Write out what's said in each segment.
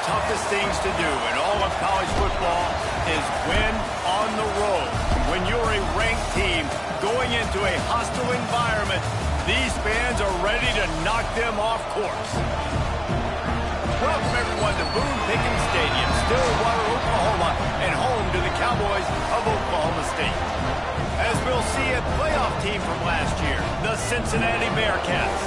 toughest things to do in all of college football is win on the road. When you're a ranked team going into a hostile environment, these fans are ready to knock them off course. Welcome, everyone, to Boone Pickens Stadium, Stillwater, Oklahoma, and home to the Cowboys of Oklahoma State. As we'll see a playoff team from last year, the Cincinnati Bearcats,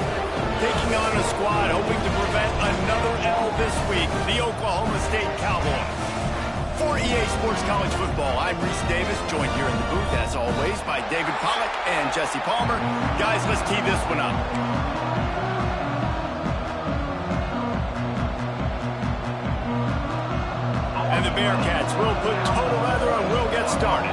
taking on a squad hoping to prevent another L this week, the Oklahoma State Cowboys. For EA Sports College Football, I'm Reese Davis, joined here in the booth, as always, by David Pollack and Jesse Palmer. Guys, let's tee this one up. And the Bearcats will put total leather and we'll get started.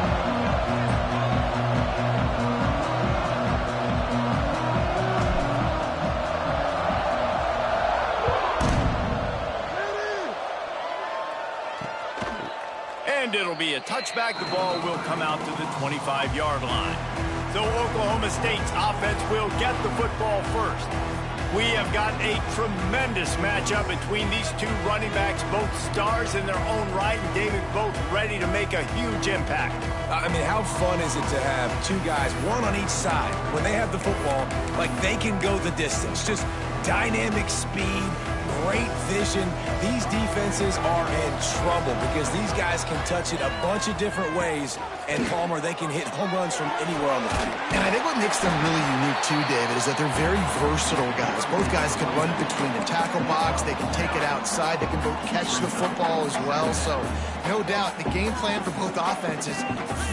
And it'll be a touchback. The ball will come out to the 25-yard line. So Oklahoma State's offense will get the football first. We have got a tremendous matchup between these two running backs, both stars in their own right, and David, both ready to make a huge impact. I mean, how fun is it to have two guys, one on each side, when they have the football, like they can go the distance. Just dynamic speed, great vision. These defenses are in trouble because these guys can touch it a bunch of different ways, and Palmer, they can hit home runs from anywhere on the field. And I think what makes them really unique too, David, is that they're very versatile guys. Both guys can run between the tackle box, they can take it outside, they can both catch the football as well. So no doubt the game plan for both offenses,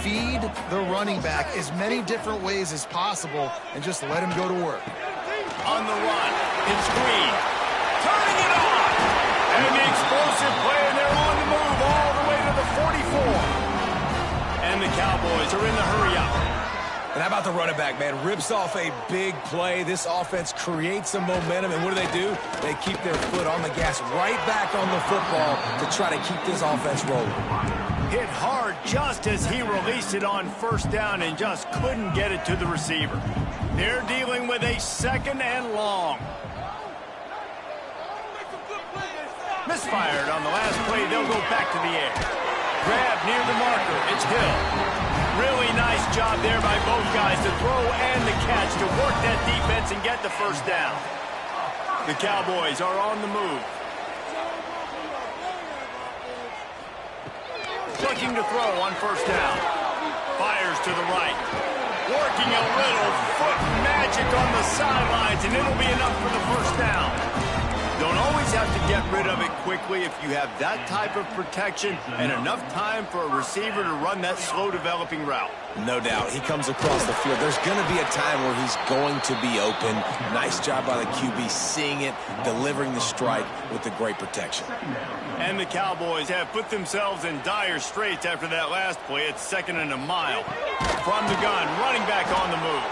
feed the running back as many different ways as possible and just let him go to work. On the run, it's Green, turning it on, and the explosive play, and they're on the move all the way to the 44. And the Cowboys are in the hurry-up. And how about the running back, man? Rips off a big play. This offense creates some momentum, and what do? They keep their foot on the gas right back on the football to try to keep this offense rolling. Hit hard just as he released it on first down and just couldn't get it to the receiver. They're dealing with a second and long. Misfired on the last play. They'll go back to the air. Grab near the marker. It's Hill. Really nice job there by both guys to throw and the catch to work that defense and get the first down. The Cowboys are on the move. Looking to throw on first down. Fires to the right. Working a little foot magic on the sidelines, and it'll be enough for the first down. Don't always have to get rid of it quickly if you have that type of protection and enough time for a receiver to run that slow-developing route. No doubt. He comes across the field. There's going to be a time where he's going to be open. Nice job by the QB seeing it, delivering the strike with the great protection. And the Cowboys have put themselves in dire straits after that last play. It's second and a mile. From the gun, running back on the move.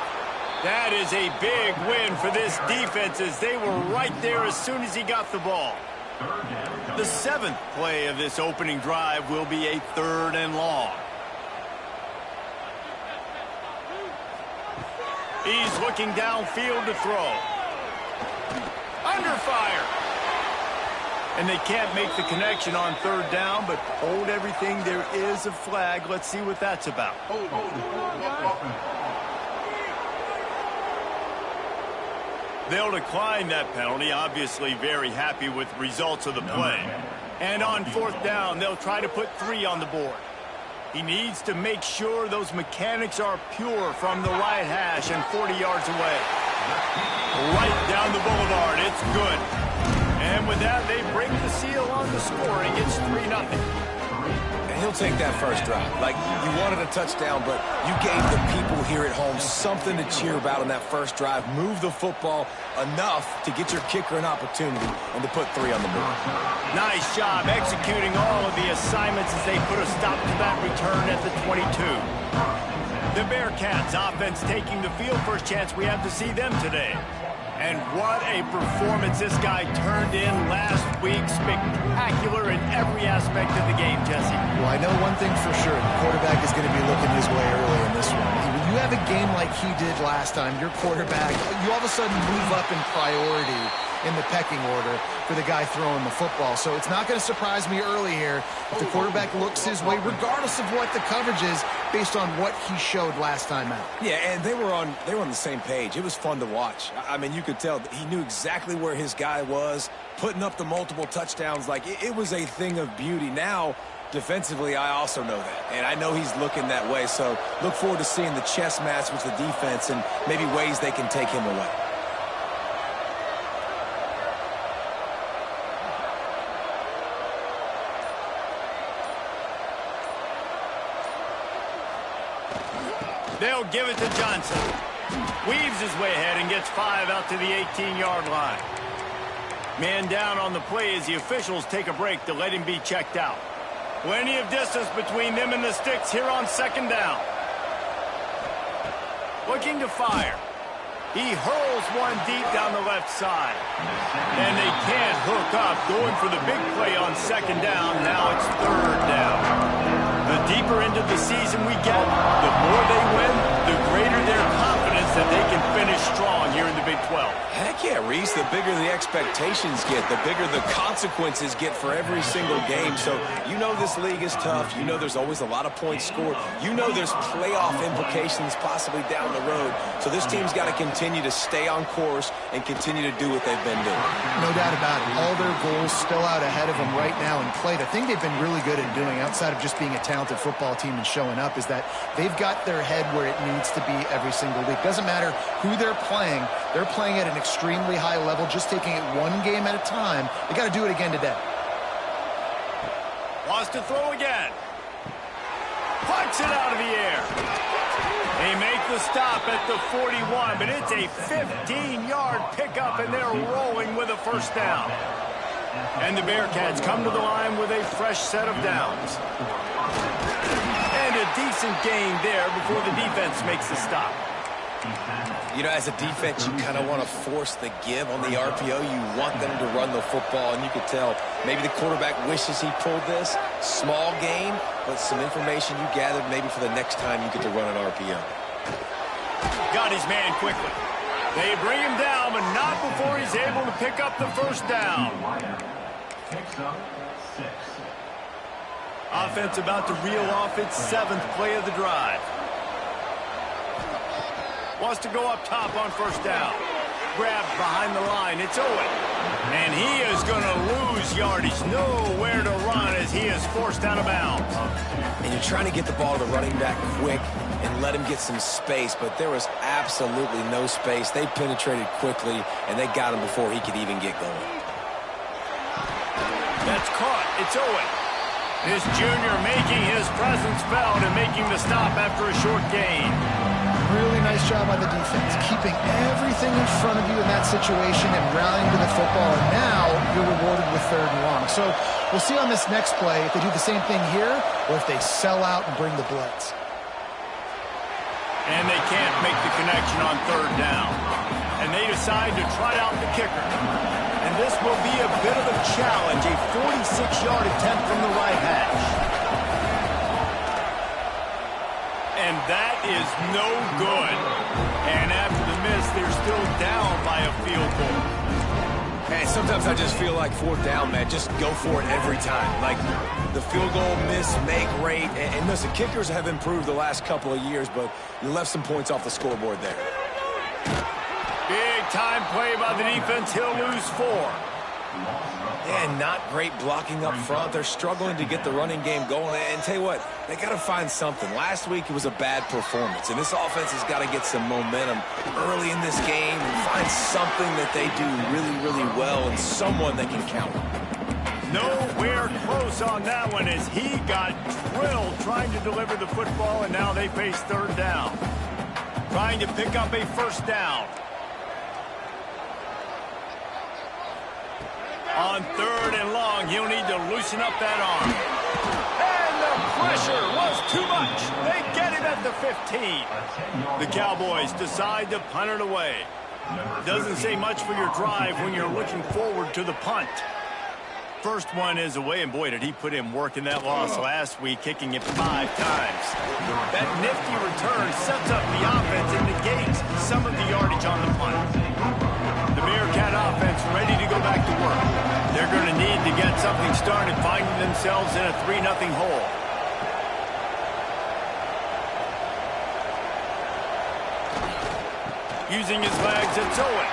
That is a big win for this defense as they were right there as soon as he got the ball. The seventh play of this opening drive will be a third and long. He's looking downfield to throw. Under fire. And they can't make the connection on third down, but hold everything. There is a flag. Let's see what that's about. They'll decline that penalty, obviously very happy with the results of the play. And on fourth down, they'll try to put 3 on the board. He needs to make sure those mechanics are pure from the right hash and 40 yards away. Right down the boulevard, it's good. And with that, they break the seal on the scoring. It's 3-0. And he'll take that first drive. Like, you wanted a touchdown, but you gave the people here at home something to cheer about on that first drive. Move the football enough to get your kicker an opportunity and to put 3 on the board. Nice job executing all of the assignments as they put a stop to that return at the 22. The Bearcats offense taking the field. First chance we have to see them today. And what a performance this guy turned in last week. Spectacular in every aspect of the game, Jesse. Well, I know one thing for sure. The quarterback is going to be looking his way early in this one. When you have a game like he did last time, your quarterback, you all of a sudden move up in priority. in the pecking order for the guy throwing the football. So it's not going to surprise me early here if the quarterback looks his way, regardless of what the coverage is, based on what he showed last time out. Yeah, and they were on the same page. It was fun to watch. I mean, you could tell he knew exactly where his guy was, putting up the multiple touchdowns. Like, it was a thing of beauty. Now, defensively, I also know that, and I know he's looking that way. So look forward to seeing the chess match with the defense and maybe ways they can take him away. They'll give it to Johnson. Weaves his way ahead and gets 5 out to the 18-yard line. Man down on the play as the officials take a break to let him be checked out. Plenty of distance between them and the sticks here on second down. Looking to fire. He hurls one deep down the left side. And they can't hook up, going for the big play on second down. Now it's third down. The deeper into the season we get, the more they win, the greater their confidence that they can finish strong here in the Big 12. Heck yeah, Reese. The bigger the expectations get, the bigger the consequences get for every single game. So you know this league is tough. You know there's always a lot of points scored. You know there's playoff implications possibly down the road. So this team's got to continue to stay on course and continue to do what they've been doing. No doubt about it. All their goals still out ahead of them right now in play. The thing they've been really good at doing, outside of just being a talented football team and showing up, is that they've got their head where it needs to be every single week. Doesn't matter who they're playing at an extremely high level, just taking it one game at a time. They got to do it again today. Wants to throw again. Punts it out of the air. They make the stop at the 41, but it's a 15-yard pickup, and they're rolling with a first down. And the Bearcats come to the line with a fresh set of downs. And a decent gain there before the defense makes the stop. You know, as a defense, you kind of want to force the give on the RPO. You want them to run the football, and you could tell maybe the quarterback wishes he pulled this. Small gain, but some information you gathered maybe for the next time you get to run an RPO. Got his man quickly. They bring him down, but not before he's able to pick up the first down. Offense about to reel off its 7th play of the drive. Wants to go up top on first down. Grabbed behind the line. It's Owen. And he is going to lose yardage. Nowhere to run as he is forced out of bounds. And you're trying to get the ball to the running back quick and let him get some space, but there was absolutely no space. They penetrated quickly, and they got him before he could even get going. That's caught. It's Owen. This junior making his presence felt and making the stop after a short gain. Really nice job by the defense, keeping everything in front of you in that situation and rallying to the football, and now you're rewarded with third and long. So we'll see on this next play if they do the same thing here or if they sell out and bring the blitz. And they can't make the connection on third down. And they decide to try out the kicker. And this will be a bit of a challenge, a 46-yard attempt from the right hash. And that is no good. And after the miss, they're still down by a field goal. Man, sometimes I just feel like fourth down, man. Just go for it every time. Like the field goal miss, make rate. And listen, kickers have improved the last couple of years, but you left some points off the scoreboard there. Big time play by the defense. He'll lose 4. And not great blocking up front. They're struggling to get the running game going. And tell you what, they got to find something. Last week, it was a bad performance. And this offense has got to get some momentum early in this game and find something that they do really, really well and someone they can count on. Nowhere close on that one as he got drilled trying to deliver the football, and now they face third down. Trying to pick up a first down. On third and long, he'll need to loosen up that arm. And the pressure was too much. They get him at the 15. The Cowboys decide to punt it away. Doesn't say much for your drive when you're looking forward to the punt. First one is away, and boy, did he put in work in that loss last week, kicking it 5 times. That nifty return sets up the offense and negates some of the yardage on the punt. The Bearcat offense ready to start and finding themselves in a 3-0 hole. Using his legs, it's Owen.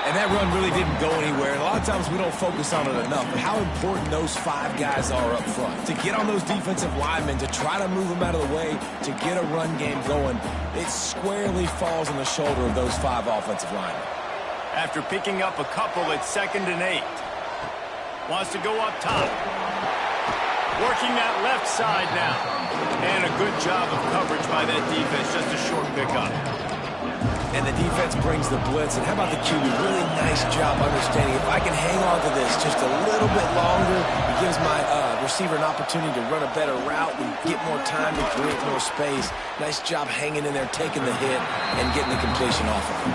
And that run really didn't go anywhere. And a lot of times we don't focus on it enough, but how important those 5 guys are up front. To get on those defensive linemen, to try to move them out of the way, to get a run game going, it squarely falls on the shoulder of those 5 offensive linemen. After picking up a couple, it's 2nd and 8. Wants to go up top. Working that left side now. And a good job of coverage by that defense. Just a short pickup. And the defense brings the blitz. And how about the QB? Really nice job understanding. If I can hang on to this just a little bit longer, it gives my receiver an opportunity to run a better route and get more time to create more space. Nice job hanging in there, taking the hit, and getting the completion off of him.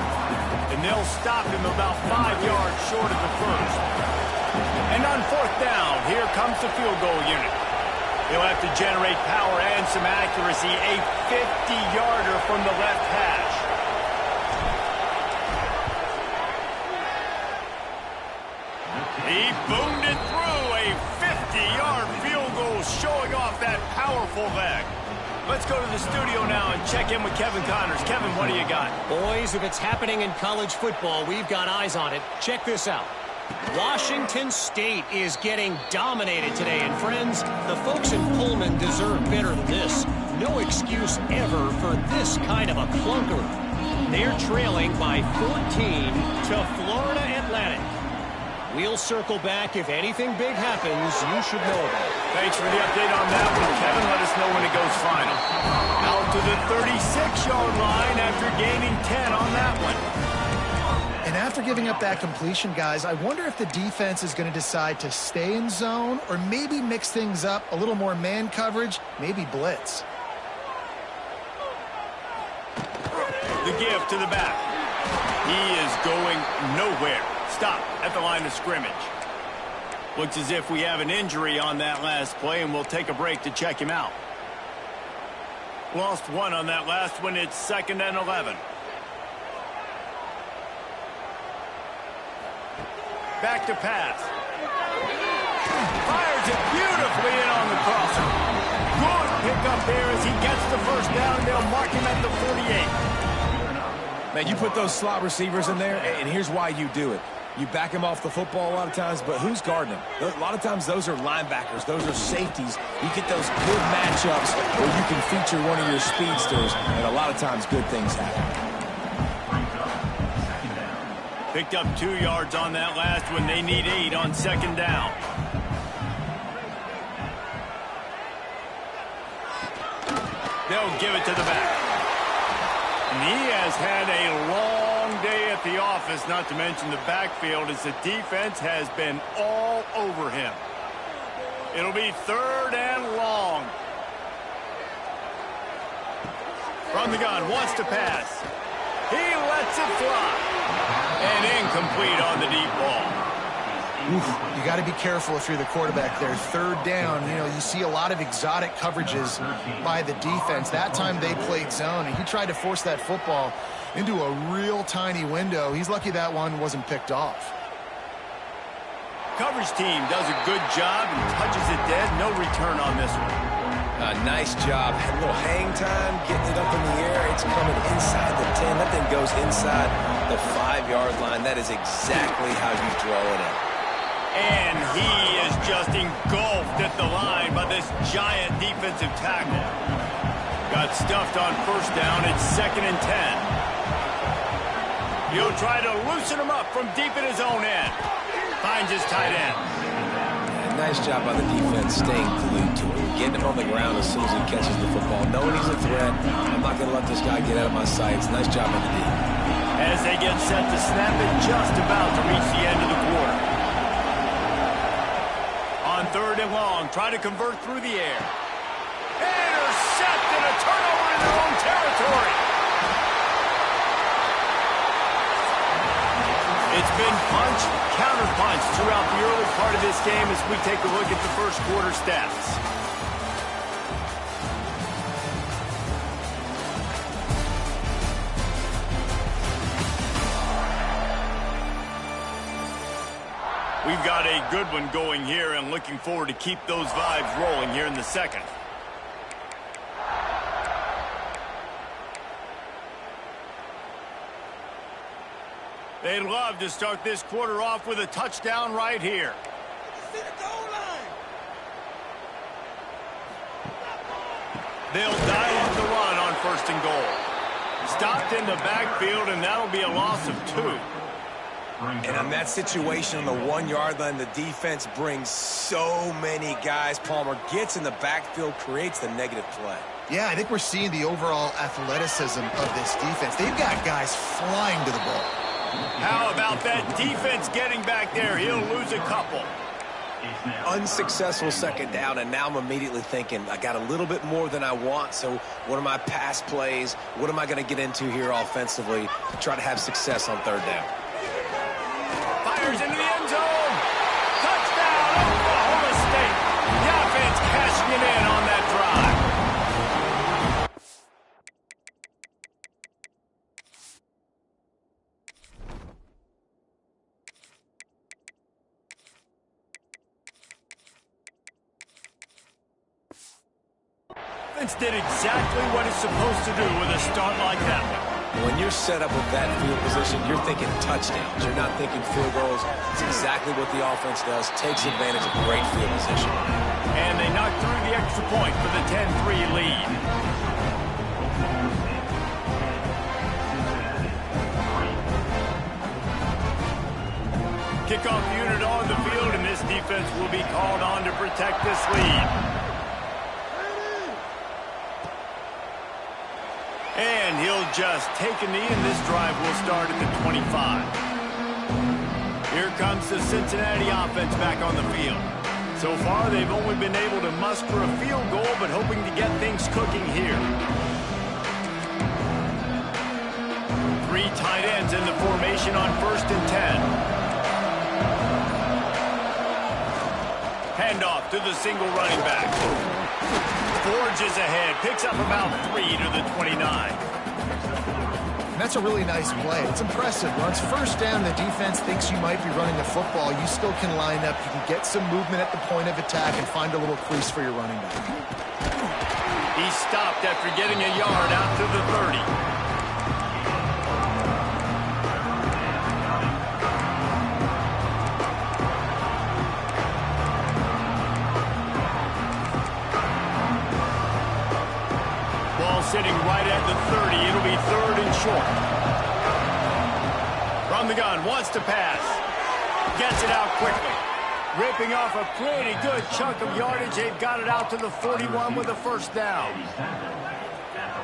And they'll stop him about 5 yards short of the first. And on 4th down, here comes the field goal unit. He'll have to generate power and some accuracy. A 50-yarder from the left hash. He boomed it through. A 50-yard field goal showing off that powerful leg. Let's go to the studio now and check in with Kevin Connors. Kevin, what do you got? Boys, if it's happening in college football, we've got eyes on it. Check this out. Washington State is getting dominated today. And friends, the folks in Pullman deserve better than this. No excuse ever for this kind of a clunker. They're trailing by 14 to Florida Atlantic. We'll circle back. If anything big happens, you should know about it. Thanks for the update on that one, Kevin. Let us know when it goes final. Out to the 36-yard line after gaining 10 on that one. And after giving up that completion, guys, I wonder if the defense is going to decide to stay in zone or maybe mix things up, a little more man coverage, maybe blitz. The give to the back. He is going nowhere. Stop at the line of scrimmage. Looks as if we have an injury on that last play, and we'll take a break to check him out. Lost 1 on that last one. It's 2nd and 11. Back to pass. Fires it beautifully in on the crosser. Good pickup there as he gets the first down. They'll mark him at the 48. Man, you put those slot receivers in there, and here's why you do it. You back him off the football a lot of times, but who's guarding him? A lot of times those are linebackers. Those are safeties. You get those good matchups where you can feature one of your speedsters, and a lot of times good things happen. Picked up 2 yards on that last one. They need 8 on 2nd down. They'll give it to the back. And he has had a long day at the office, not to mention the backfield, as the defense has been all over him. It'll be 3rd and long. From the gun, wants to pass. He lets it fly. And incomplete on the deep ball. You got to be careful if you're the quarterback there. 3rd down, you know, you see a lot of exotic coverages by the defense. That time they played zone, and he tried to force that football into a real tiny window. He's lucky that one wasn't picked off. Coverage team does a good job and touches it dead. No return on this one. Nice job. Had a little hang time, getting it up in the air. It's coming inside the 10. That thing goes inside the 5-yard line. That is exactly how you draw it in. And he is just engulfed at the line by this giant defensive tackle. Got stuffed on 1st down. It's 2nd and 10. He'll try to loosen him up from deep in his own end. Finds his tight end. And nice job by the defense staying glued to him. Getting him on the ground as soon as he catches the football. Knowing he's a threat. I'm not going to let this guy get out of my sights. Nice job on the D. As they get set to snap it, just about to reach the end of the quarter. On 3rd and long, try to convert through the air. Intercept and a turnover in their own territory. It's been punch, counter-punch throughout the early part of this game as we take a look at the first quarter stats. We've got a good one going here and looking forward to keep those vibes rolling here in the second. They'd love to start this quarter off with a touchdown right here. They'll dial up the run on 1st and goal. Stopped in the backfield, and that'll be a loss of 2. And on that situation on the 1-yard line, the defense brings so many guys. Palmer gets in the backfield, creates the negative play. Yeah, I think we're seeing the overall athleticism of this defense. They've got guys flying to the ball. How about that defense getting back there? He'll lose a couple. Unsuccessful 2nd down, and now I'm immediately thinking, I got a little bit more than I want, so what are my pass plays? What am I going to get into here offensively to try to have success on 3rd down? Fires into the end zone. Touchdown, Oklahoma State. The offense cashing it in on that drive. Offense did exactly what it's supposed to do with a start like that one. When you're set up with that field position, you're thinking touchdowns. You're not thinking field goals. It's exactly what the offense does. Takes advantage of great field position. And they knock through the extra point for the 10-3 lead. Kickoff unit on the field, and this defense will be called on to protect this lead. And he'll just take a knee, and this drive will start at the 25. Here comes the Cincinnati offense back on the field. So far, they've only been able to muster a field goal, but hoping to get things cooking here. 3 tight ends in the formation on 1st and 10. Handoff to the single running back. Forges ahead, picks up about 3 to the 29. And that's a really nice play. It's impressive. Once 1st down, the defense thinks you might be running the football. You still can line up. You can get some movement at the point of attack and find a little crease for your running back. He stopped after getting a yard out to the 30. Sitting right at the 30. It'll be 3rd and short. From the gun, wants to pass. Gets it out quickly. Ripping off a pretty good chunk of yardage. They've got it out to the 41 with a 1st down.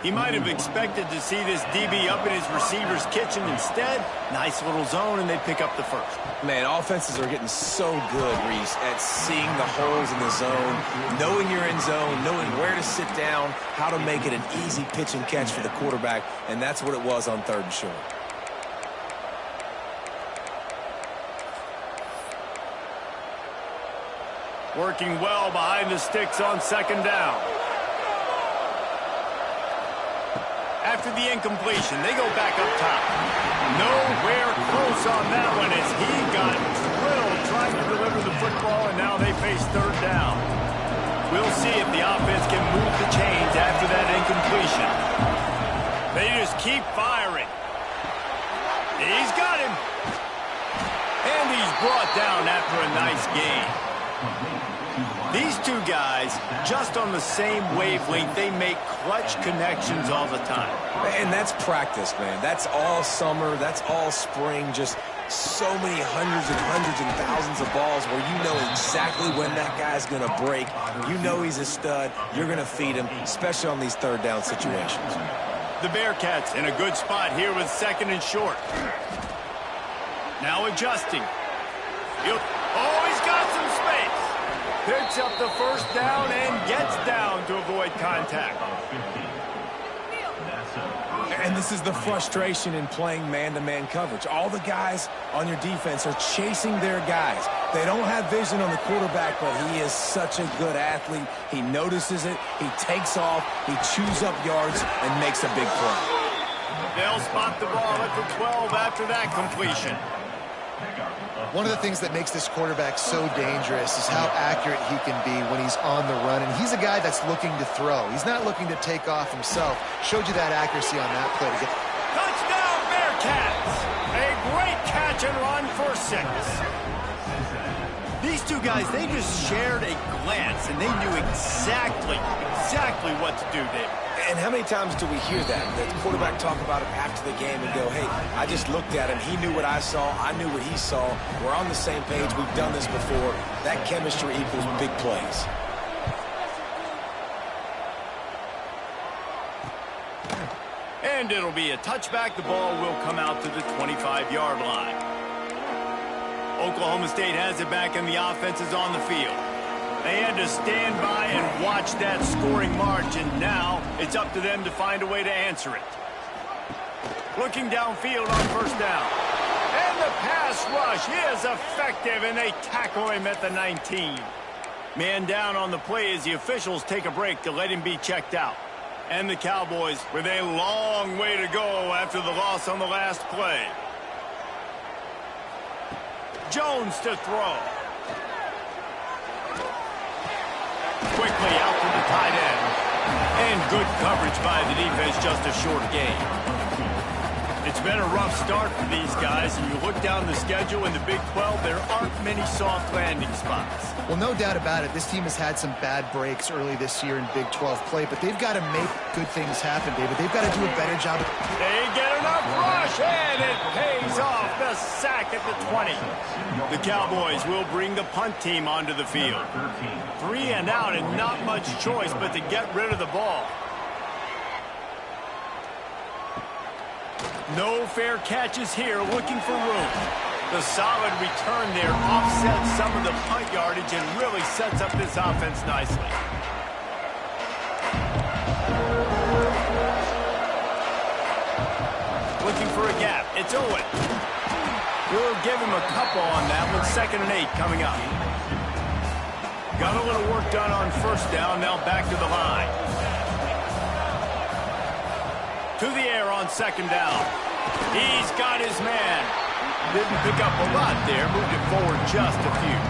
He might have expected to see this DB up in his receiver's kitchen. Instead, nice little zone, and they pick up the 1st. Man, offenses are getting so good, Reese, at seeing the holes in the zone, knowing you're in zone, knowing where to sit down, how to make it an easy pitch and catch for the quarterback, and that's what it was on 3rd and short. Working well behind the sticks on 2nd down. After the incompletion, they go back up top. Nowhere close on that one as he got drilled trying to deliver the football, and now they face 3rd down. We'll see if the offense can move the chains after that incompletion. They just keep firing. He's got him. And he's brought down after a nice gain. These 2 guys, just on the same wavelength, they make clutch connections all the time. And that's practice, man. That's all summer. That's all spring. Just so many hundreds and thousands of balls where you know exactly when that guy's going to break. You know he's a stud. You're going to feed him, especially on these 3rd down situations. The Bearcats in a good spot here with 2nd and short. Now adjusting. He's got some space. Picks up the 1st down and gets down to avoid contact. And this is the frustration in playing man-to-man coverage. All the guys on your defense are chasing their guys. They don't have vision on the quarterback, but he is such a good athlete. He notices it, he takes off, he chews up yards, and makes a big play. They'll spot the ball at the 12 after that completion. One of the things that makes this quarterback so dangerous is how accurate he can be when he's on the run. And he's a guy that's looking to throw. He's not looking to take off himself. Showed you that accuracy on that play to get... Touchdown, Bearcats! A great catch and run for 6. These two guys, they just shared a glance, and they knew exactly what to do, David. And how many times do we hear that? The quarterback talk about it after the game and go, hey, I just looked at him. He knew what I saw. I knew what he saw. We're on the same page. We've done this before. That chemistry equals big plays. And it'll be a touchback. The ball will come out to the 25-yard line. Oklahoma State has it back, and the offense is on the field. They had to stand by and watch that scoring margin. Now it's up to them to find a way to answer it. Looking downfield on first down. And the pass rush is effective, and they tackle him at the 19. Man down on the play as the officials take a break to let him be checked out. And the Cowboys with a long way to go after the loss on the last play. Jones to throw. Quickly out to the tight end. And good coverage by the defense, just a short gain. It's been a rough start for these guys, and you look down the schedule in the Big 12, there aren't many soft landing spots. Well, no doubt about it. This team has had some bad breaks early this year in Big 12 play, but they've got to make good things happen, David. They've got to do a better job. They get enough rush, and it pays off. The sack at the 20. The Cowboys will bring the punt team onto the field. 3 and out, and not much choice but to get rid of the ball. No fair catches here, looking for room. The solid return there offsets some of the punt yardage and really sets up this offense nicely. Looking for a gap. It's Owen. We'll give him a couple on that one. 2nd and 8 coming up. Got a little work done on first down. Now back to the line. To the air on 2nd down. He's got his man. Didn't pick up a lot there. Moved it forward just a few.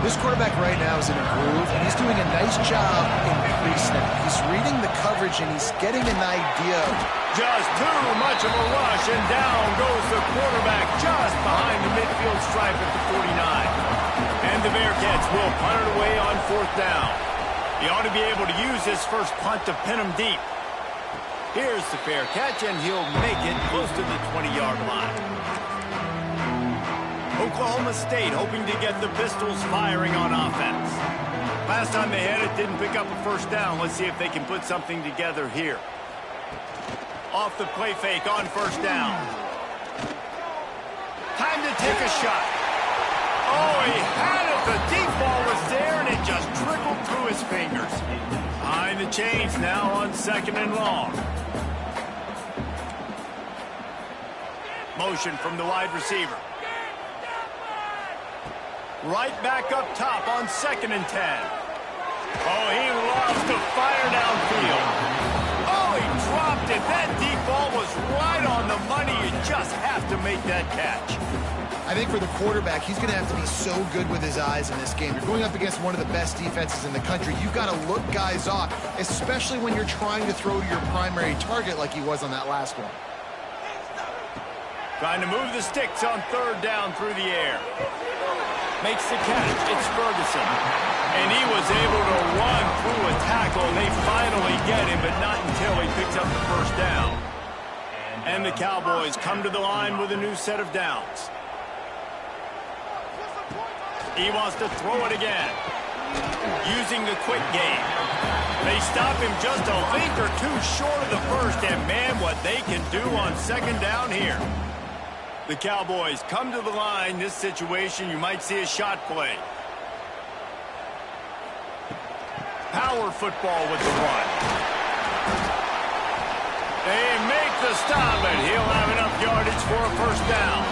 This quarterback right now is in a groove, and he's doing a nice job in pre-snap. He's reading the coverage, and he's getting an idea. Just too much of a rush, and down goes the quarterback just behind the midfield stripe at the 49. And the Bearcats will punt it away on 4th down. He ought to be able to use this first punt to pin him deep. Here's the fair catch, and he'll make it close to the 20-yard line. Oklahoma State hoping to get the Pistols firing on offense. Last time they had it, didn't pick up a first down. Let's see if they can put something together here. Off the play fake on first down. Time to take a shot. Oh, he had it. The deep ball was there, and it just trickled through his fingers. Behind the chains now on 2nd and long. Motion from the wide receiver. Right back up top on 2nd and 10. Oh, he loves to fire downfield. Oh, he dropped it. That deep ball was right on the money. You just have to make that catch. I think for the quarterback, he's going to have to be so good with his eyes in this game. You're going up against one of the best defenses in the country. You've got to look guys off, especially when you're trying to throw your primary target like he was on that last one. Trying to move the sticks on 3rd down through the air. Makes the catch. It's Ferguson. And he was able to run through a tackle, and they finally get him, but not until he picks up the first down. And the Cowboys come to the line with a new set of downs. He wants to throw it again. Using the quick game. They stop him just a link or two short of the first, and man, what they can do on 2nd down here. The Cowboys come to the line. This situation, you might see a shot play. Power football with the run. They make the stop, and he'll have enough yardage for a first down.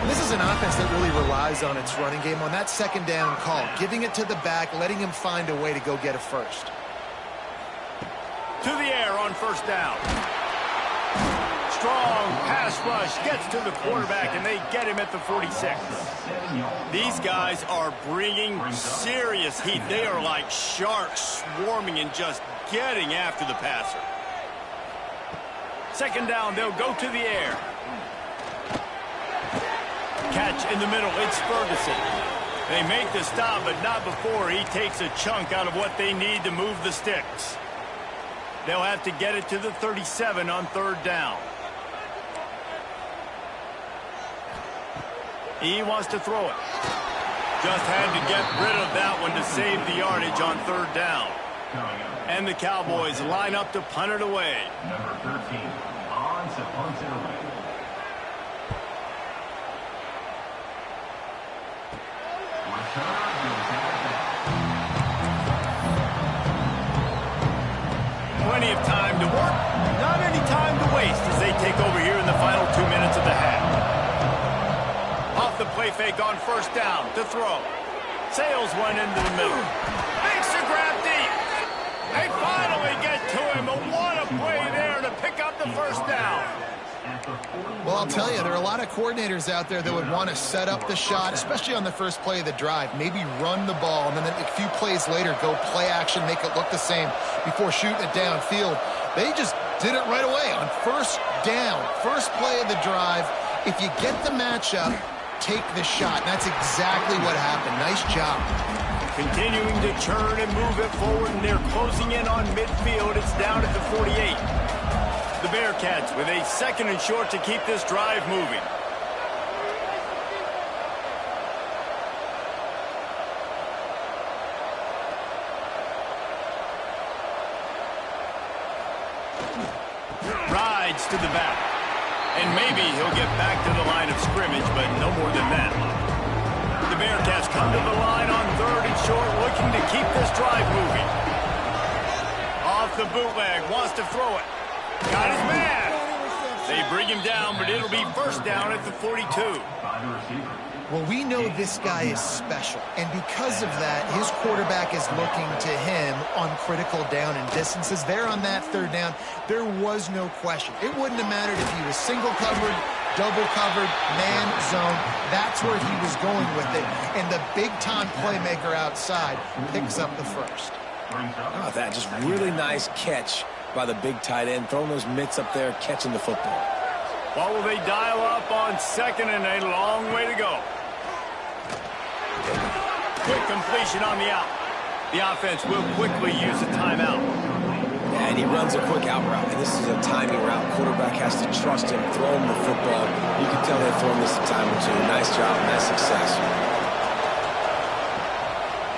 This is an offense that really relies on its running game on that 2nd down call, giving it to the back, letting him find a way to go get a first. To the air on first down. strong pass rush gets to the quarterback, and they get him at the 46. These guys are bringing serious heat. They are like sharks swarming and just getting after the passer. Second down, they'll go to the air. Catch in the middle, it's Ferguson. They make the stop, but not before he takes a chunk out of what they need to move the sticks. They'll have to get it to the 37 on third down. He wants to throw it. Just had to get rid of that one to save the yardage on third down. And the Cowboys line up to punt it away. Number 13, on to punt it away. Plenty of time to work, not any time to waste as they take over here in the final 2 minutes of the half. Off the play fake on first down to throw. Sails one into the middle. Makes the grab deep. They finally get to him, but what a play there to pick up the first down. Well, I'll tell you, there are a lot of coordinators out there that would want to set up the shot, especially on the first play of the drive, maybe run the ball, and then a few plays later go play action, make it look the same before shooting it downfield. They just did it right away on first down, first play of the drive. If you get the matchup, take the shot. And that's exactly what happened. Nice job. Continuing to churn and move it forward, and they're closing in on midfield. It's down at the 48. The Bearcats with a second and short to keep this drive moving. Rides to the back. And maybe he'll get back to the line of scrimmage, but no more than that. The Bearcats come to the line on third and short, looking to keep this drive moving. Off the bootleg, wants to throw it. Got his man. They bring him down, but it'll be first down at the 42. Well, we know this guy is special, and because of that, his quarterback is looking to him on critical down and distances. There on that third down, there was no question. It wouldn't have mattered if he was single covered, double covered, man zone. That's where he was going with it, and the big-time playmaker outside picks up the first. Oh, that just really nice catch by the big tight end, throwing those mitts up there, catching the football. What will they dial up on second, and a long way to go? Quick completion on the out. The offense will quickly use a timeout. And he runs a quick out route, and this is a timing route. Quarterback has to trust him, throw him the football. You can tell they've thrown this a time or two. Nice job, nice success.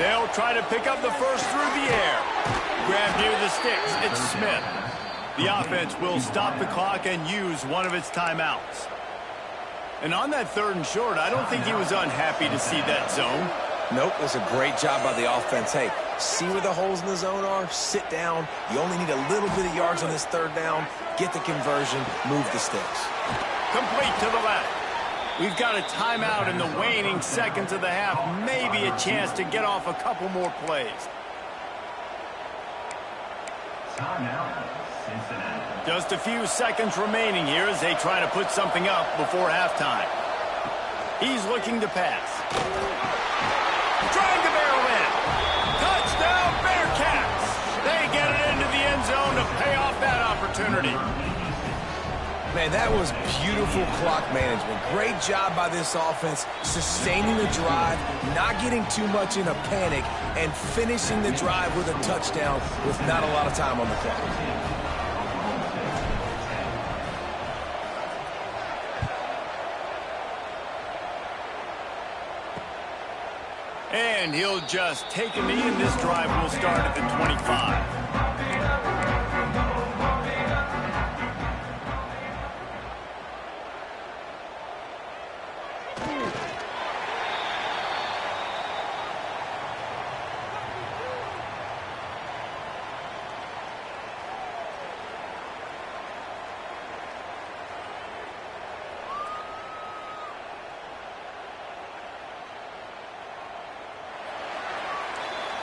They'll try to pick up the first through the air. Grab near the sticks. It's Smith. The offense will stop the clock and use one of its timeouts. And on that third and short, I don't think he was unhappy to see that zone. Nope, that's a great job by the offense. Hey, see where the holes in the zone are? Sit down. You only need a little bit of yards on this third down. Get the conversion. Move the sticks. Complete to the left. We've got a timeout in the waning seconds of the half. Maybe a chance to get off a couple more plays. Timeout, Cincinnati. Just a few seconds remaining here as they try to put something up before halftime. He's looking to pass. Trying to barrel in. Touchdown, Bearcats. They get it into the end zone to pay off that opportunity. Man, that was beautiful clock management. Great job by this offense, sustaining the drive, not getting too much in a panic, and finishing the drive with a touchdown with not a lot of time on the clock. And he'll just take a knee, and this drive will start at the 25.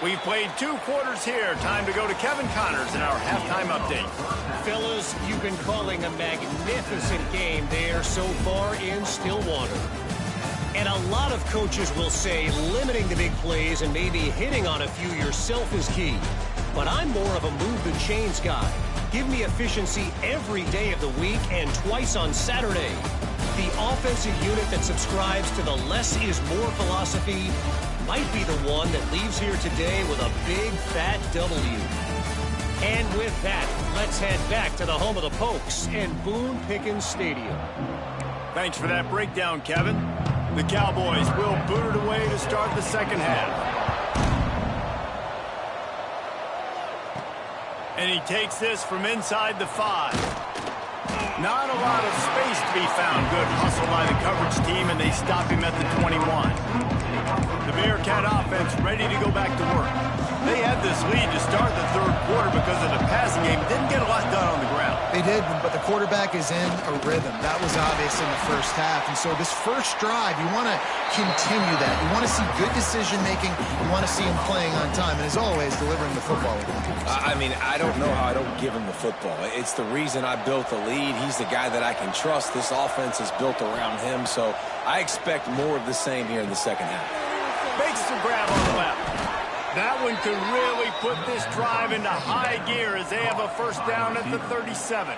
We've played 2 quarters here. Time to go to Kevin Connors in our halftime update. Fellas, you've been calling a magnificent game there so far in Stillwater. And a lot of coaches will say limiting the big plays and maybe hitting on a few yourself is key. But I'm more of a move the chains guy. Give me efficiency every day of the week and twice on Saturday. The offensive unit that subscribes to the less is more philosophy might be the one that leaves here today with a big fat W. And with that, let's head back to the home of the Pokes and Boone Pickens Stadium. Thanks for that breakdown, Kevin. The Cowboys will boot it away to start the second half. And he takes this from inside the 5. Not a lot of space to be found. Good hustle by the coverage team, and they stop him at the 21. The Bearcat offense ready to go back to work. They had this lead to start the third quarter because of the passing game. Didn't get a lot done on the ground. They did, but the quarterback is in a rhythm. That was obvious in the first half. And so this first drive, you want to continue that. You want to see good decision-making. You want to see him playing on time. And as always, delivering the football. I mean, I don't know how I don't give him the football. It's the reason I built the lead. He's the guy that I can trust. This offense is built around him. So I expect more of the same here in the second half. Makes the grab on the left. That one could really put this drive into high gear as they have a first down at the 37.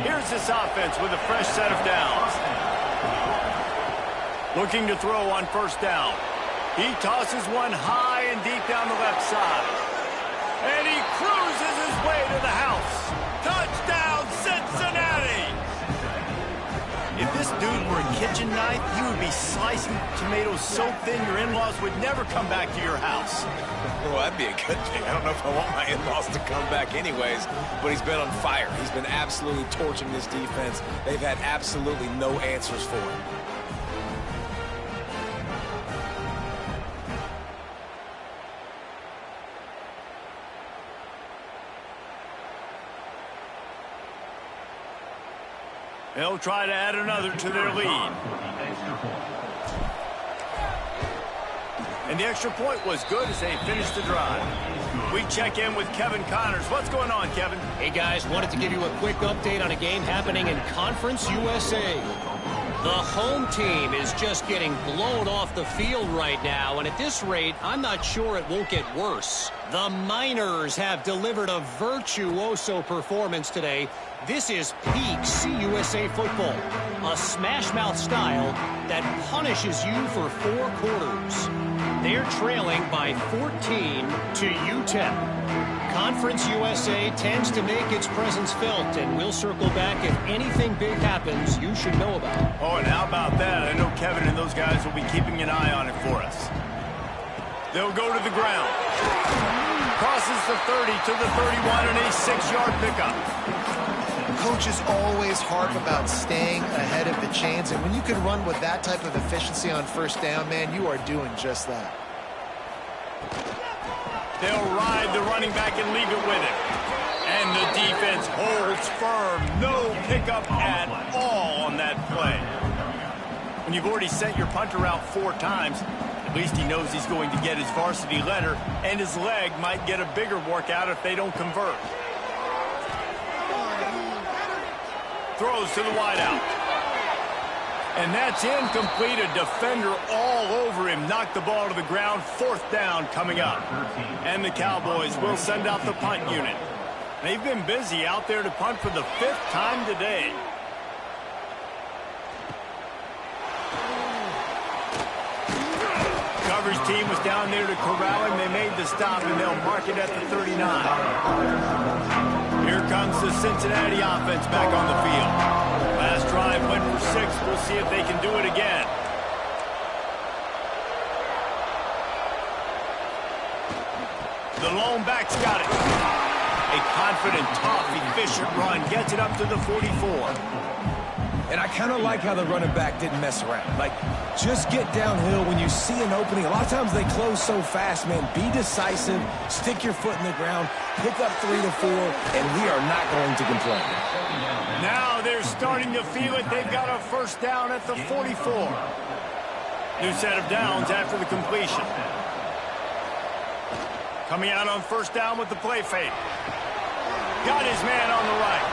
Here's this offense with a fresh set of downs. Looking to throw on first down. He tosses one high and deep down the left side. And he cruises his way to the house. Touchdown, Cincinnati! If this dude were a kitchen knife, he would be slicing tomatoes so thin your in-laws would never come back to your house. Well, that'd be a good thing. I don't know if I want my in-laws to come back anyways, but he's been on fire. He's been absolutely torching this defense. They've had absolutely no answers for him. They'll try to add another to their lead. And the extra point was good as they finished the drive. We check in with Kevin Connors. What's going on, Kevin? Hey, guys, wanted to give you a quick update on a game happening in Conference USA. The home team is just getting blown off the field right now, and at this rate, I'm not sure it won't get worse. The Miners have delivered a virtuoso performance today. This is peak CUSA football, a smash-mouth style that punishes you for 4 quarters. They're trailing by 14 to UTEP. Conference USA tends to make its presence felt, and we'll circle back if anything big happens you should know about. Oh, and how about that? I know Kevin and those guys will be keeping an eye on it for us. They'll go to the ground. Crosses the 30 to the 31 and a 6-yard pickup. Coaches always harp about staying ahead of the chains, and when you can run with that type of efficiency on first down, man, you are doing just that. They'll ride the running back and leave it with him. And the defense holds firm. No pickup at all on that play. When you've already sent your punter out 4 times, at least he knows he's going to get his varsity letter, and his leg might get a bigger workout if they don't convert. Throws to the wideout. And that's incomplete. A defender all over him. Knocked the ball to the ground. 4th down coming up. And the Cowboys will send out the punt unit. They've been busy out there to punt for the 5th time today. Coverage team was down there to corral him. They made the stop, and they'll mark it at the 39. Here comes the Cincinnati offense back on the field. Last drive went for 6. We'll see if they can do it again. The lone back's got it. A confident, tough, efficient run gets it up to the 44. And I kind of like how the running back didn't mess around. Like, just get downhill when you see an opening. A lot of times they close so fast, man. Be decisive, stick your foot in the ground, pick up 3 to 4, and we are not going to complain. Now they're starting to feel it. They've got a first down at the 44. New set of downs after the completion. Coming out on first down with the play fake. Got his man on the right.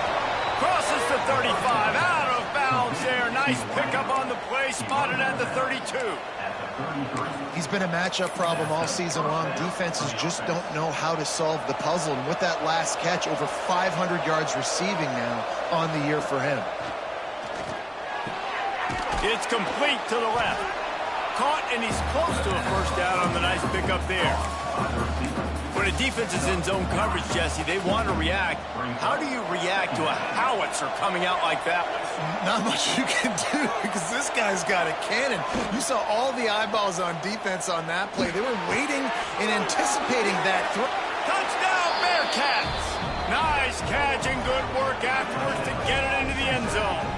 Crosses the 35. Out of bounds there. Nice pickup on the play. Spotted at the 32. He's been a matchup problem all season long. Defenses just don't know how to solve the puzzle. And with that last catch, over 500 yards receiving now on the year for him. It's complete to the left. Caught, and he's close to a first down on the nice pickup there. When a defense is in zone coverage, Jesse, they want to react. How do you react to a howitzer coming out like that one? Not much you can do because this guy's got a cannon. You saw all the eyeballs on defense on that play. They were waiting and anticipating that throw. Touchdown, Bearcats! Nice catch and good work afterwards to get it into the end zone.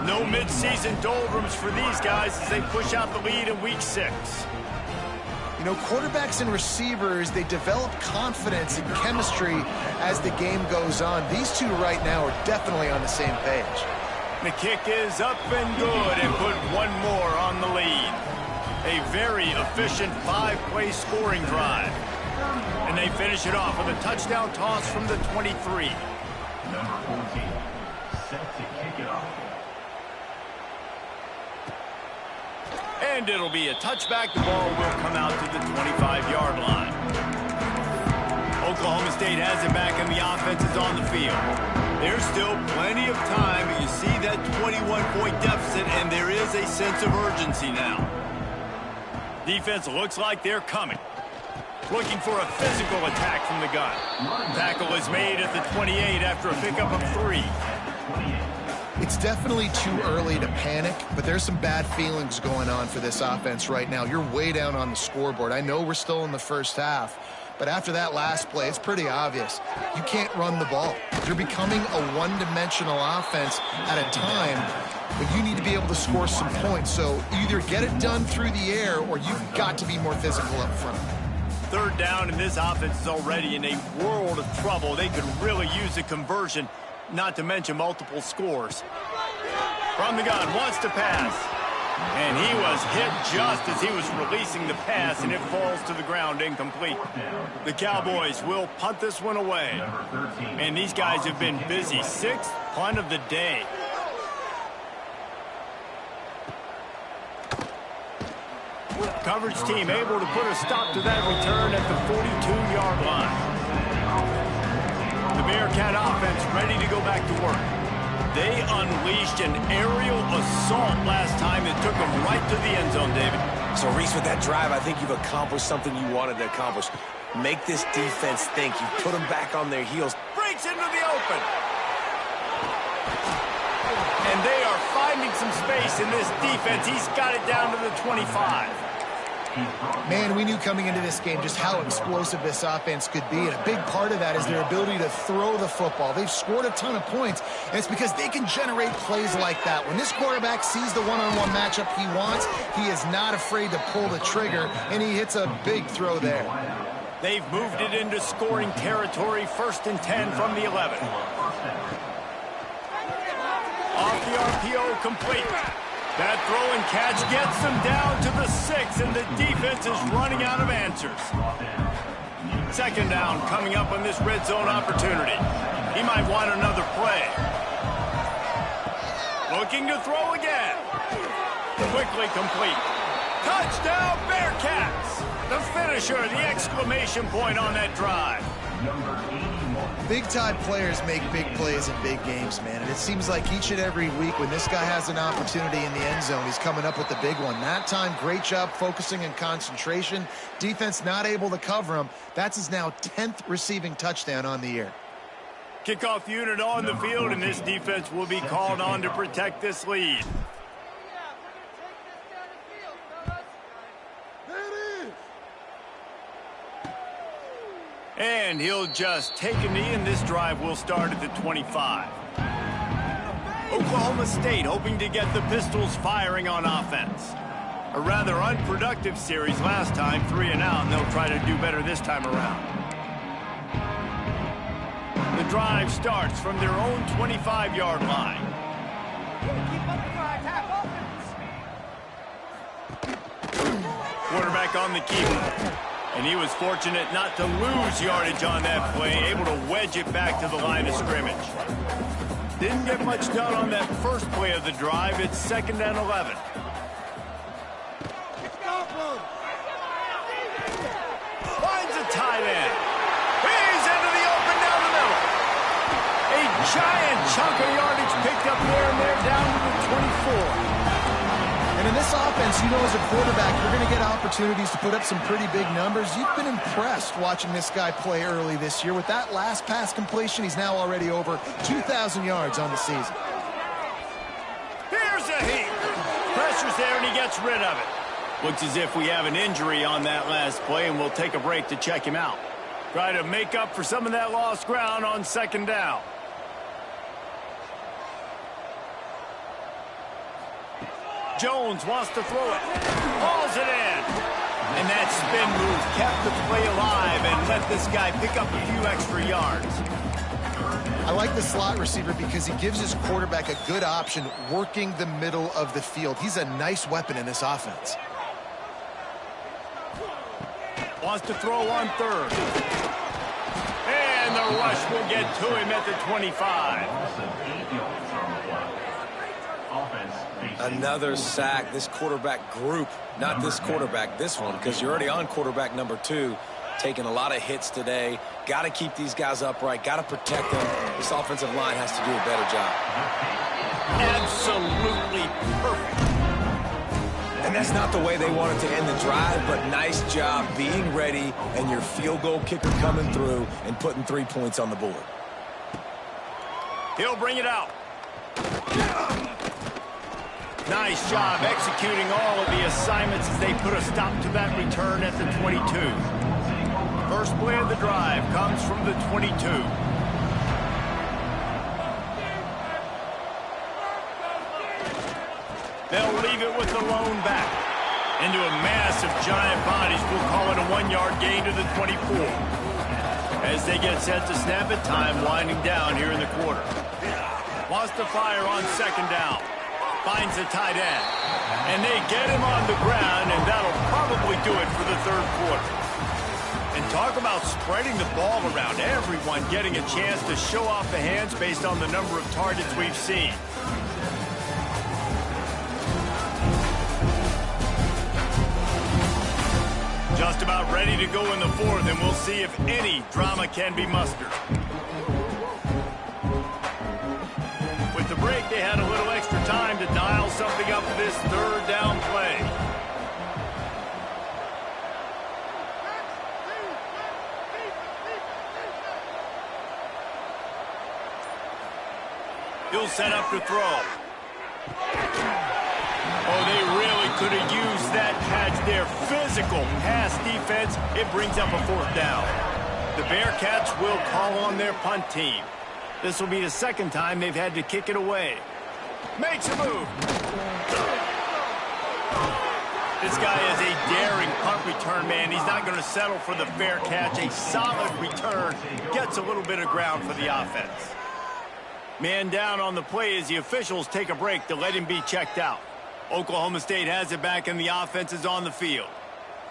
No midseason doldrums for these guys as they push out the lead in Week 6. You know, quarterbacks and receivers, they develop confidence and chemistry as the game goes on. These two right now are definitely on the same page. The kick is up and good and put one more on the lead. A very efficient 5-play scoring drive. And they finish it off with a touchdown toss from the 23. Number 14, set to kick it off. And it'll be a touchback. The ball will come out to the 25-yard line. Oklahoma State has it back, and the offense is on the field. There's still plenty of time, but you see that 21-point deficit, and there is a sense of urgency now. Defense looks like they're coming. Looking for a physical attack from the gun. Tackle is made at the 28 after a pickup of 3. It's definitely too early to panic, but there's some bad feelings going on for this offense right now. You're way down on the scoreboard. I know we're still in the first half, but after that last play, it's pretty obvious. You can't run the ball. You're becoming a one-dimensional offense at a time when you need to be able to score some points. So either get it done through the air or you've got to be more physical up front. Third down, and this offense is already in a world of trouble. They could really use a conversion, not to mention multiple scores. From the gun, wants to pass. And he was hit just as he was releasing the pass, and it falls to the ground incomplete. The Cowboys will punt this one away. And these guys have been busy. 6th punt of the day. Coverage team able to put a stop to that return at the 42-yard line. The Bearcat offense ready to go back to work. They unleashed an aerial assault last time that took them right to the end zone, David. So, Reese, with that drive, I think you've accomplished something you wanted to accomplish. Make this defense think. You put them back on their heels. Breaks into the open. And they are finding some space in this defense. He's got it down to the 25. Man, we knew coming into this game just how explosive this offense could be, and a big part of that is their ability to throw the football. They've scored a ton of points, and it's because they can generate plays like that. When this quarterback sees the one-on-one matchup he wants, he is not afraid to pull the trigger, and he hits a big throw there. They've moved it into scoring territory, 1st and 10 from the 11. Off the RPO, complete. That throw and catch gets them down to the 6, and the defense is running out of answers. 2nd down coming up on this red zone opportunity. He might want another play. Looking to throw again. Quickly complete. Touchdown, Bearcats! The finisher, the exclamation point on that drive. Big-time players make big plays in big games, man. And it seems like each and every week when this guy has an opportunity in the end zone, he's coming up with the big one. That time, great job focusing and concentration. Defense not able to cover him. That's his now 10th receiving touchdown on the year. Kickoff unit on the field, and this defense will be called on to protect this lead. And he'll just take a knee, and this drive will start at the 25. Oklahoma State hoping to get the Pistols firing on offense. A rather unproductive series last time, 3 and out, and they'll try to do better this time around. The drive starts from their own 25-yard line. Quarterback on the keeper. And he was fortunate not to lose yardage on that play, able to wedge it back to the line of scrimmage. Didn't get much done on that first play of the drive. It's 2nd and 11. Finds a tight end. He's into the open down the middle. A giant chunk of yardage picked up there, and they're down to the 24. And in this offense, you know, as a quarterback, you're going to get opportunities to put up some pretty big numbers. You've been impressed watching this guy play early this year. With that last pass completion, he's now already over 2,000 yards on the season. Here's a heat. Pressure's there, and he gets rid of it. Looks as if we have an injury on that last play, and we'll take a break to check him out. Try to make up for some of that lost ground on 2nd down. Jones wants to throw it. Hauls it in. And that spin move kept the play alive and let this guy pick up a few extra yards. I like the slot receiver because he gives his quarterback a good option working the middle of the field. He's a nice weapon in this offense. Wants to throw on 3rd. And the rush will get to him at the 25. Another sack. This quarterback group, not this quarterback, this one, because you're already on quarterback number 2, taking a lot of hits today. Got to keep these guys upright. Got to protect them. This offensive line has to do a better job. Absolutely perfect. And that's not the way they wanted to end the drive, but nice job being ready and your field goal kicker coming through and putting 3 points on the board. He'll bring it out. Nice job executing all of the assignments as they put a stop to that return at the 22. First play of the drive comes from the 22. They'll leave it with the lone back. Into a mass of giant bodies, we'll call it a 1-yard gain to the 24. As they get set to snap it, time winding down here in the quarter. Wants to fire on 2nd down. Finds a tight end. And they get him on the ground, and that'll probably do it for the 3rd quarter. And talk about spreading the ball around. Everyone getting a chance to show off the hands based on the number of targets we've seen. Just about ready to go in the 4th, and we'll see if any drama can be mustered. With the break, they had a little extra time to dial something up for this 3rd down play. He'll set up to throw. Oh, they really could have used that catch there. Physical pass defense. It brings up a 4th down. The Bearcats will call on their punt team. This will be the 2nd time they've had to kick it away. Makes a move. This guy is a daring punt return man. He's not going to settle for the fair catch. A solid return. Gets a little bit of ground for the offense. Man down on the play as the officials take a break to let him be checked out. Oklahoma State has it back and the offense is on the field.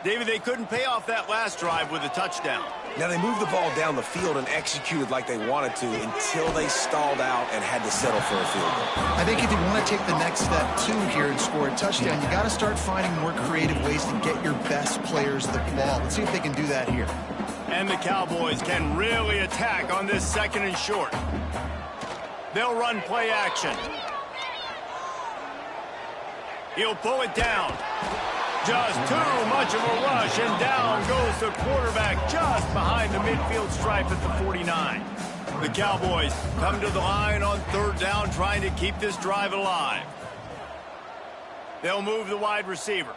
David, they couldn't pay off that last drive with a touchdown. Now, they moved the ball down the field and executed like they wanted to until they stalled out and had to settle for a field goal. I think if you want to take the next step, too, here and score a touchdown, you got to start finding more creative ways to get your best players the ball. Let's see if they can do that here. And the Cowboys can really attack on this 2nd and short. They'll run play action. He'll pull it down. Just too much of a rush, and down goes the quarterback just behind the midfield stripe at the 49. The Cowboys come to the line on 3rd down, trying to keep this drive alive. They'll move the wide receiver.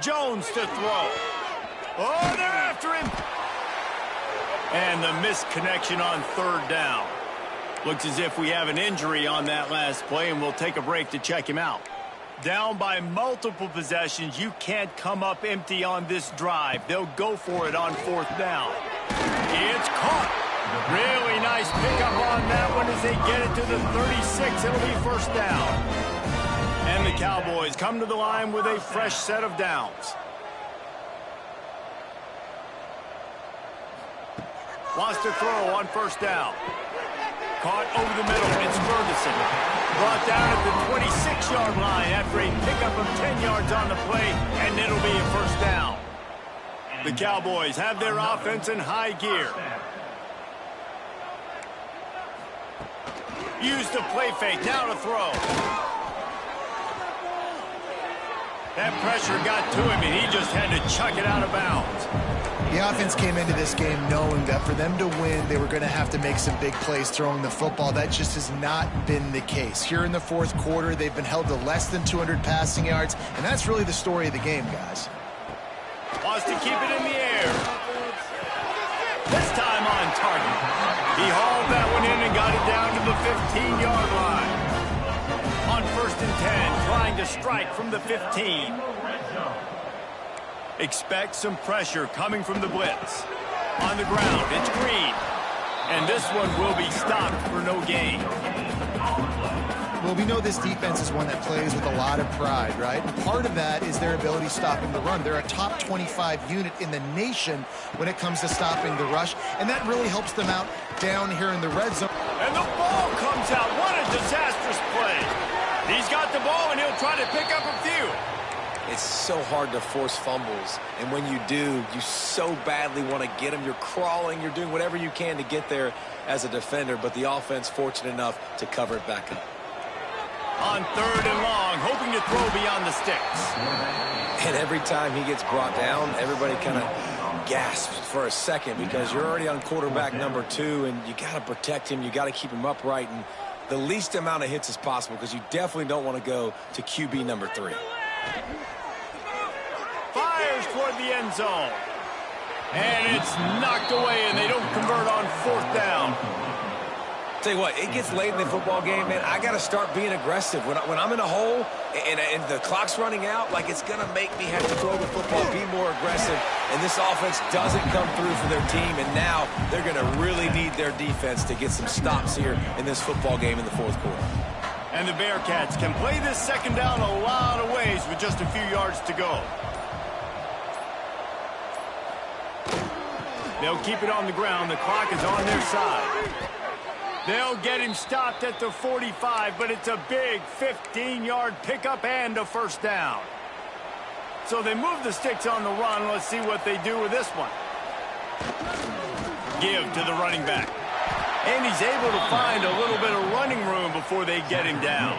Jones to throw. Oh, they're after him. And the misconnection on 3rd down. Looks as if we have an injury on that last play, and we'll take a break to check him out. Down by multiple possessions, you can't come up empty on this drive. They'll go for it on 4th down. It's caught. Really nice pickup on that one as they get it to the 36. It'll be 1st down. And the Cowboys come to the line with a fresh set of downs. Wants to throw on first down. Caught over the middle. It's Ferguson. Brought down at the 26-yard line after a pickup of 10 yards on the play, and it'll be a first down. The Cowboys have their offense in high gear. Use the play fake. Now to throw. That pressure got to him, and he just had to chuck it out of bounds. The offense came into this game knowing that for them to win, they were going to have to make some big plays throwing the football. That just has not been the case. Here in the fourth quarter, they've been held to less than 200 passing yards, and that's really the story of the game, guys. Wants to keep it in the air. This time on target. He hauled that one in and got it down to the 15-yard line. On 1st and 10, trying to strike from the 15. Expect some pressure coming from the blitz. On the ground, it's Green. And this one will be stopped for no gain. Well, we know this defense is one that plays with a lot of pride, right? And part of that is their ability stopping the run. They're a top 25 unit in the nation when it comes to stopping the rush, and that really helps them out down here in the red zone. And the ball comes out. What a disastrous play. He's got the ball, and he'll try to pick up a few. It's so hard to force fumbles, and when you do, you so badly want to get them. You're crawling, you're doing whatever you can to get there as a defender, but the offense fortunate enough to cover it back up. On 3rd and long, hoping to throw beyond the sticks. And every time he gets brought down, everybody kind of gasps for a second because you're already on quarterback number 2, and you got to protect him. You got to keep him upright and the least amount of hits as possible because you definitely don't want to go to QB number 3. Fires toward the end zone. And it's knocked away, and they don't convert on 4th down. Tell you what, it gets late in the football game, man. I got to start being aggressive. When I'm in a hole and the clock's running out, like it's going to make me have to throw the football, be more aggressive. And this offense doesn't come through for their team, and now they're going to really need their defense to get some stops here in this football game in the fourth quarter. And the Bearcats can play this second down a lot of ways with just a few yards to go. They'll keep it on the ground. The clock is on their side. They'll get him stopped at the 45, but it's a big 15-yard pickup and a first down. So they move the sticks on the run. Let's see what they do with this one. Give to the running back. And he's able to find a little bit of running room before they get him down.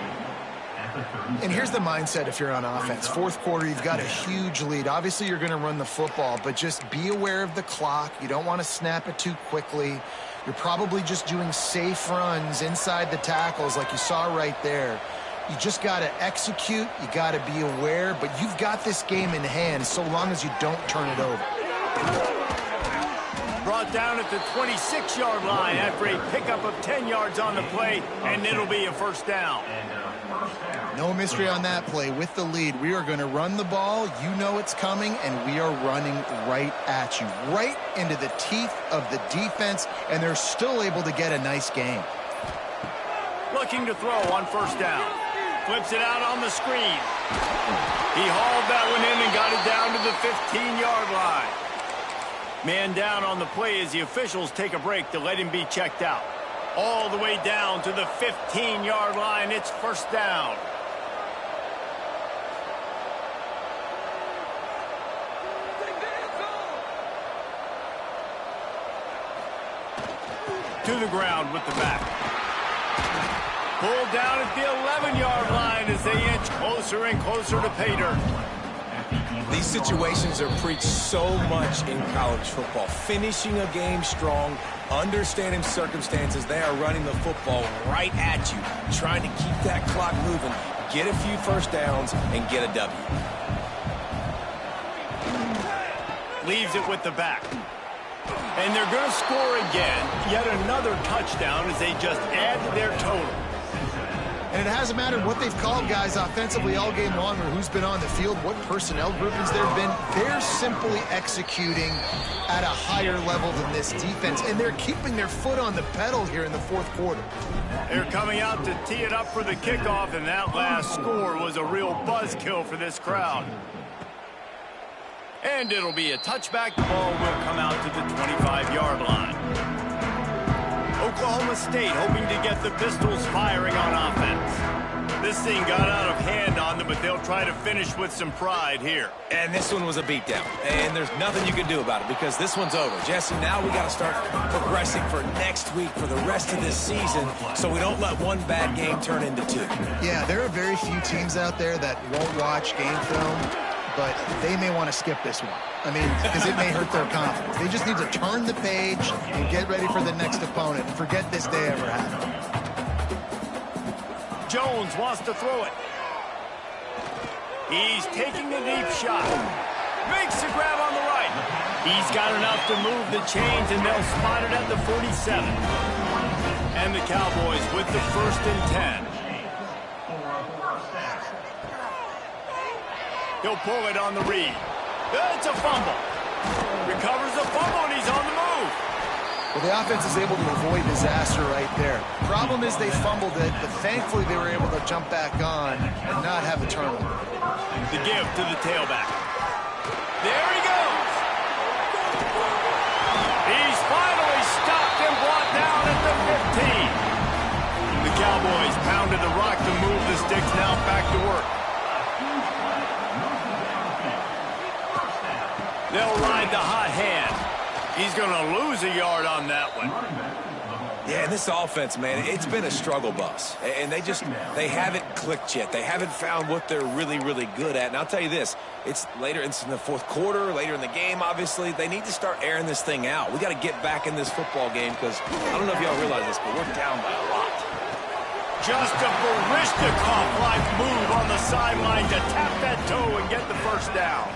And here's the mindset if you're on offense. Fourth quarter, you've got a huge lead. Obviously, you're going to run the football, but just be aware of the clock. You don't want to snap it too quickly. You're probably just doing safe runs inside the tackles like you saw right there. You just got to execute. You got to be aware, but you've got this game in hand so long as you don't turn it over. Brought down at the 26-yard line after a pickup of 10 yards on the play, and it'll be a first down. No mystery on that play. With the lead, we are going to run the ball. You know it's coming, and we are running right at you, right into the teeth of the defense, and they're still able to get a nice gain. Looking to throw on first down. Flips it out on the screen. He hauled that one in and got it down to the 15-yard line. Man down on the play as the officials take a break to let him be checked out. All the way down to the 15-yard line. It's first down. To the ground with the back. Pulled down at the 11-yard line as they inch closer and closer to pay dirt. These situations are preached so much in college football. Finishing a game strong, understanding circumstances. They are running the football right at you, trying to keep that clock moving, get a few first downs, and get a W. Leaves it with the back. And they're going to score again. Yet another touchdown as they just add to their total. And it hasn't mattered what they've called, guys, offensively all game long, or who's been on the field, what personnel groupings there have been. They're simply executing at a high higher level than this defense, and they're keeping their foot on the pedal here in the fourth quarter. They're coming out to tee it up for the kickoff, and that last score was a real buzzkill for this crowd. And it'll be a touchback. The ball will come out to the 25-yard line. Oklahoma State hoping to get the Pistols firing on offense. This thing got out of hand on them, but they'll try to finish with some pride here. And this one was a beatdown. And there's nothing you can do about it because this one's over. Jesse, now we got to start progressing for next week for the rest of this season so we don't let one bad game turn into two. Yeah, there are very few teams out there that won't watch game film, but they may want to skip this one. I mean, because it may hurt their confidence. They just need to turn the page and get ready for the next opponent and forget this day ever happened. Jones wants to throw it. He's taking a deep shot. Makes the grab on the right. He's got enough to move the chains, and they'll spot it at the 47. And the Cowboys with the 1st and 10. He'll pull it on the read. It's a fumble. Recovers the fumble, and he's on the move. Well, the offense is able to avoid disaster right there. Problem is they fumbled it, but thankfully they were able to jump back on and not have a turnover. The give to the tailback. There he goes. He's finally stopped and brought down at the 15. The Cowboys pounded the rock to move the sticks, now back to work. They'll ride the hot hand. He's going to lose a yard on that one. Yeah, and this offense, man, it's been a struggle bus. And they haven't clicked yet. They haven't found what they're really, really good at. And I'll tell you this, it's in the fourth quarter, later in the game, obviously. They need to start airing this thing out. We got to get back in this football game because I don't know if y'all realize this, but we're down by a lot. Just a Barishnikov-like move on the sideline to tap that toe and get the first down.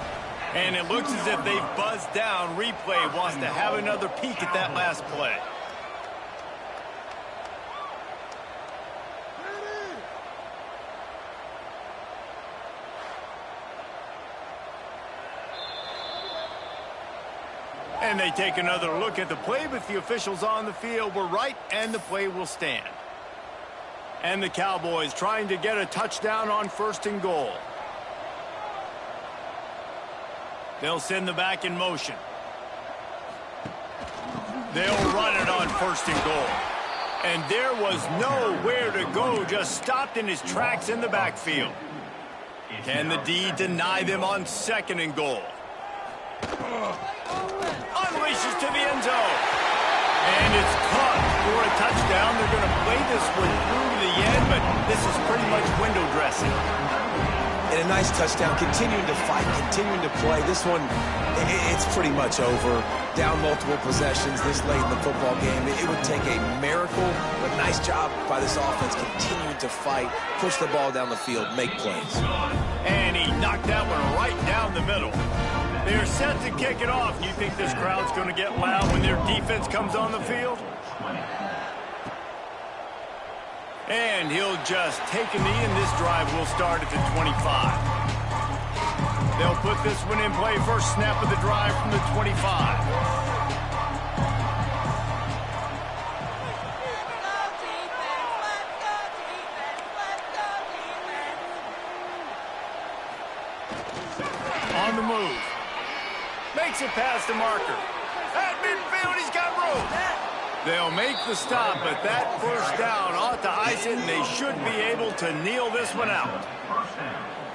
And it looks as if they've buzzed down. Replay wants to have another peek at that last play. And they take another look at the play, but the officials on the field were right, and the play will stand. And the Cowboys trying to get a touchdown on 1st and goal. They'll send the back in motion. They'll run it on 1st and goal. And there was nowhere to go, just stopped in his tracks in the backfield. Can the D deny them on 2nd and goal? Unleashes to the end zone. And it's caught for a touchdown. They're going to play this one through to the end, but this is pretty much window dressing. And a nice touchdown, continuing to fight, continuing to play. This one, it's pretty much over. Down multiple possessions this late in the football game. It would take a miracle, but nice job by this offense continuing to fight, push the ball down the field, make plays. And he knocked that one right down the middle. They're set to kick it off. You think this crowd's going to get loud when their defense comes on the field? And he'll just take a knee, and this drive will start at the 25. They'll put this one in play. First snap of the drive from the 25. On the move. Makes it past the marker. At midfield, he's got room. They'll make the stop, but that first down ought to ice it, and they should be able to kneel this one out.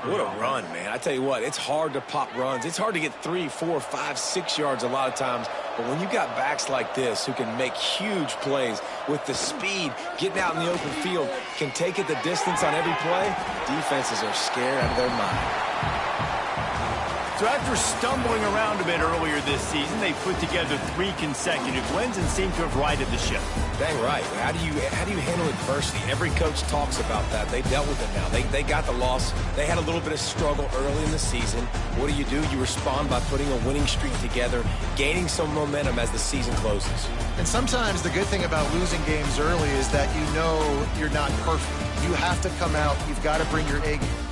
What a run, man. I tell you what, it's hard to pop runs. It's hard to get 3, 4, 5, 6 yards a lot of times. But when you got backs like this who can make huge plays with the speed, getting out in the open field, can take it the distance on every play, defenses are scared out of their mind. So after stumbling around a bit earlier this season, they put together 3 consecutive wins and seem to have righted the ship. Dang right. How do you handle adversity? Every coach talks about that. They dealt with it now. They got the loss. They had a little bit of struggle early in the season. What do? You respond by putting a winning streak together, gaining some momentum as the season closes. And sometimes the good thing about losing games early is that you know you're not perfect. You have to come out. You've got to bring your A game.